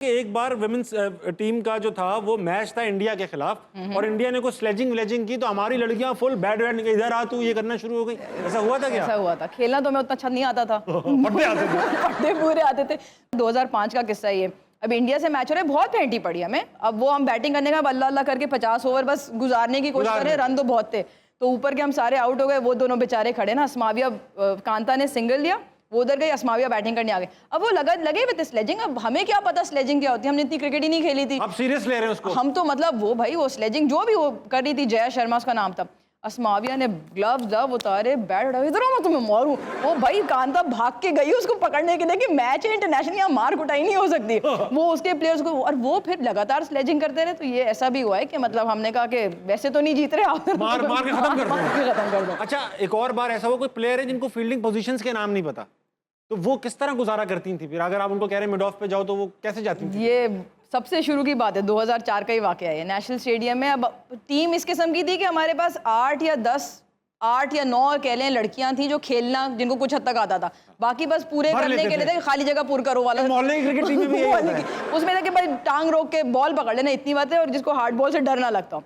कि एक बार women's team का जो था वो मैच था इंडिया के खिलाफ और इंडिया ने कुछ स्लेजिंग व्लेजिंग की तो हमारी लड़कियां फुल बैड इधर आ तू ये करना शुरू हो गई। ऐसा हुआ था क्या? ऐसा हुआ था। खेलना तो मैं उतना अच्छा नहीं आता था। पट्टे आते थे। पट्टे पूरे आते थे। 2005 का किस्सा ये। अब इंडिया से मैच हो रहा है, बहुत फेंटी पड़ी हमें। अब वो हम बैटिंग करने का अल्लाह अल्लाह करके 50 ओवर बस गुजारने की कोशिश कर रहे हैं, रन तो बहुत थे। तो ऊपर के हम सारे आउट हो गए, वो दोनों बेचारे खड़े ना, अस्माविया कांता ने सिंगल लिया, वो उधर गई, अस्माविया बैटिंग करने आ गए। अब वो लगे विद स्लेजिंग। अब हमें क्या पता स्लेजिंग क्या होती है, हमने इतनी क्रिकेट ही नहीं खेली थी। आप सीरियस ले रहे हैं उसको? हम तो मतलब वो भाई वो स्लेजिंग जो भी वो कर रही थी, जया शर्मा उसका नाम था, अस्माविया ने ग्लव्स उतारे, बैट उठाए, इधर मैं तुम्हें मारूं। वो भाई कांता भाग के गई उसको पकड़ने के लिए कि मैच है इंटरनेशनल, यहाँ मार कुटाई नहीं हो सकती। वो उसके प्लेयर्स को, और वो फिर लगातार स्लेजिंग करते रहे। तो ये ऐसा भी हुआ है कि मतलब हमने कहा कि वैसे तो नहीं जीत रहे आप, मार के खत्म कर दो। दो। अच्छा, एक और बार ऐसा हुआ कोई प्लेयर है जिनको फील्डिंग पोजीशंस के नाम नहीं पता, तो वो किस तरह गुजारा करती थी? फिर अगर आप उनको कह रहे हैं मिड ऑफ पे जाओ तो वो कैसे जाती थी? ये सबसे शुरू की बात है, 2004 का ही वाकया है, नेशनल स्टेडियम में। अब टीम इस किस्म की थी कि हमारे पास 8 या 9 कह लें लड़कियां थी जो खेलना, जिनको कुछ हद तक आता था, बाकी बस पूरे करने के लिए थे, खाली जगह पूर करो वाला। मोहल्ले की क्रिकेट टीम में भी यही होता है। उसमें था कि भाई टांग रोक के बॉल पकड़ लेना, इतनी बात है, और जिसको हार्ड बॉल से डर ना लगता हो।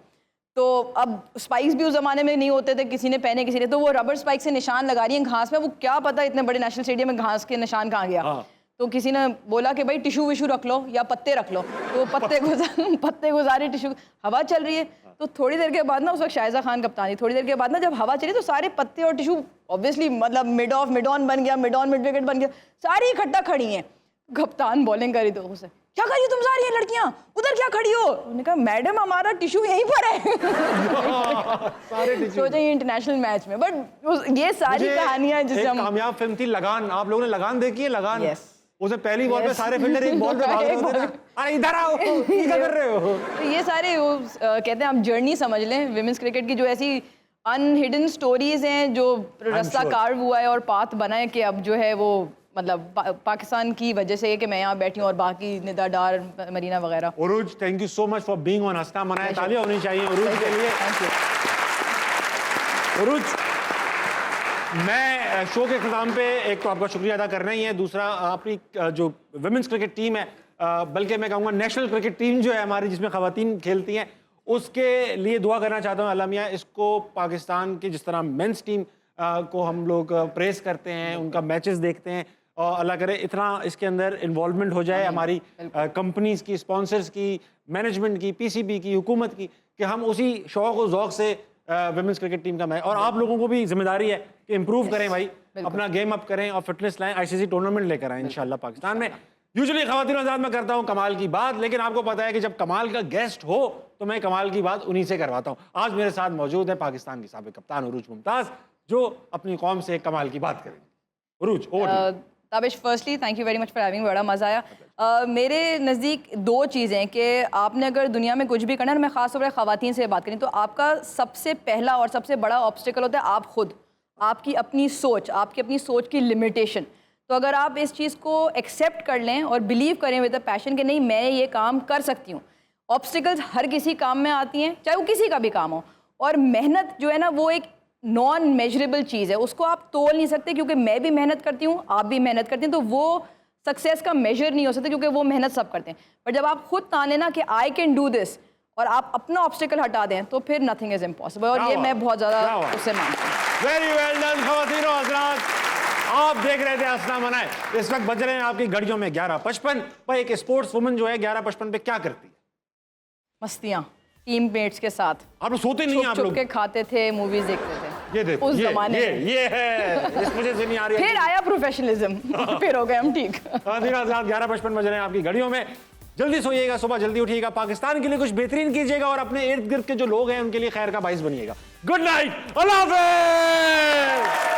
तो अब स्पाइक्स भी उस जमाने में नहीं होते थे, किसी ने पहने किसी ने, तो वो रबर स्पाइक से निशान लगा रही है घास में। वो क्या पता इतने बड़े नेशनल स्टेडियम में घास के निशान कहाँ गया। हाँ। तो किसी ने बोला कि भाई टिशू विशू रख लो या पत्ते रख लो, तो पत्ते गुजारे, टिशू, हवा चल रही है। तो थोड़ी देर के बाद ना, उस वक्त शायजा खान कप्तान थी, थोड़ी देर के बाद ना जब हवा चली तो सारे पत्ते और टिशू ऑब्वियसली मतलब मिड ऑफ, मिड ऑन बन गया, मिड ऑन मिड विकेट बन गया, सारी इकट्ठा खड़ी हैं। कप्तान बॉलिंग करी तो उसे, क्या करी तुम सारी ये लड़कियां, उधर क्या खड़ी हो? उन्होंने कहा मैडम हमारा टिशू यहीं पर है। सारे टिशू। सोचा ये इंटरनेशनल मैच में, बट ये सारी कहानियां जिससे हम, कामयाब फिल्म थी लगान, आप लोगों ने लगान देखी है? लगान, Yes. उसे पहली बॉल पे सारे फील्डर एक बॉल पे भाग रहे होते हैं, अरे इधर आओ, ये क्या कर रहे हो? तो ये सारे वो कहते हैं आप जर्नी समझ लें विमेंस क्रिकेट की, जो ऐसी अनहिडन स्टोरीज हैं, जो रास्ता कार्व हुआ है और पाथ बना है कि अब जो है वो मतलब पाकिस्तान की वजह से कि मैं यहाँ बैठी हूँ और बाकी निदा डार, मरीना वगैरह। Urooj, thank you so much for being on हंसना मनाए। तालियां होनी चाहिए उरूज के लिए। उरूज, मैं शो के इख्तिताम पे एक तो आपका शुक्रिया अदा करना ही है, दूसरा अपनी जो वुमेन्स क्रिकेट टीम है, बल्कि मैं कहूँगा नेशनल क्रिकेट टीम जो है हमारी, जिसमें ख़वातीन खेलती हैं, उसके लिए दुआ करना चाहता हूँ अल्लाह मियां इसको पाकिस्तान की, जिस तरह मेंस टीम को हम लोग प्रेस करते हैं, उनका मैचेस देखते हैं, और अल्लाह करे इतना इसके अंदर इन्वॉल्वमेंट हो जाए हमारी कंपनीज की, स्पॉन्सर्स की, मैनेजमेंट की, पीसीबी की, हुकूमत की, कि हम उसी शौक़ और ज़ौक़ से वुमेन्स क्रिकेट टीम का मैच, और आप लोगों को भी जिम्मेदारी है कि इम्प्रूव करें भाई, अपना गेम अप करें और फिटनेस लाएं, आईसीसी टूर्नामेंट लेकर आएँ इंशाल्लाह पाकिस्तान में। यूजुअली ख़वातीन आज़ाद में करता हूँ कमाल की बात, लेकिन आपको पता है कि जब कमाल का गेस्ट हो तो मैं कमाल की बात उन्हीं से करवाता हूँ। आज मेरे साथ मौजूद है पाकिस्तान की साबिक़ कप्तान उरूज मुमताज़, जो अपनी कौम से कमाल की बात करेंगे। Urooj, over. Tabish, firstly thank you very much for having, बड़ा मज़ा आया। मेरे नज़दीक 2 चीज़ें हैं कि आपने अगर दुनिया में कुछ भी करना है, मैं ख़ास तौर पर ख़वातीन से बात करें, तो आपका सबसे पहला और सबसे बड़ा ऑब्स्टिकल होता है आप खुद, आपकी अपनी सोच, आपकी अपनी सोच की लिमिटेशन। तो अगर आप इस चीज़ को एक्सेप्ट कर लें और बिलीव करें विद अ पैशन कि नहीं मैं ये काम कर सकती हूँ। ऑब्स्टिकल्स हर किसी काम में आती हैं, चाहे वो किसी का भी काम हो, और मेहनत जो है ना वो एक नॉन मेजरेबल चीज़ है, उसको आप तोल नहीं सकते, क्योंकि मैं भी मेहनत करती हूँ, आप भी मेहनत करते हैं, तो वो सक्सेस का मेजर नहीं हो सकता, क्योंकि वो मेहनत सब करते हैं। पर जब आप खुद ठान लेना कि आई कैन डू दिस और आप अपना ऑब्स्टिकल हटा दें, तो फिर नथिंग इज इम्पॉसिबल, और ये मैं बहुत ज़्यादा उससे मानती हूँ। वेरी वेल डन ख़वातीन और हज़रात, आप देख रहे थे हंसना मनाए। इस वक्त बज रहे हैं आपकी घड़ियों में 11:55। भाई एक स्पोर्ट्स वुमन जो है 11:55 पे क्या करती है? मस्तियाँ टीम मेट्स के साथ। आप लोग सोते नहीं हैं? आप छुप लोग के खाते थे, मूवीज देखते थे। ये देखो, उस जमाने ये है, इस मुझे से नहीं आ रही है। फिर आया प्रोफेशनलिज्म, फिर हो गए हम ठीक। 11:55 बज रहे हैं आपकी घड़ियों में। जल्दी सोइएगा, सुबह जल्दी उठिएगा, पाकिस्तान के लिए कुछ बेहतरीन कीजिएगा और अपने इर्द गिर्द के जो लोग हैं उनके लिए खैर का बाइस बनिएगा। गुड नाइट, अल्लाह हाफ़िज़।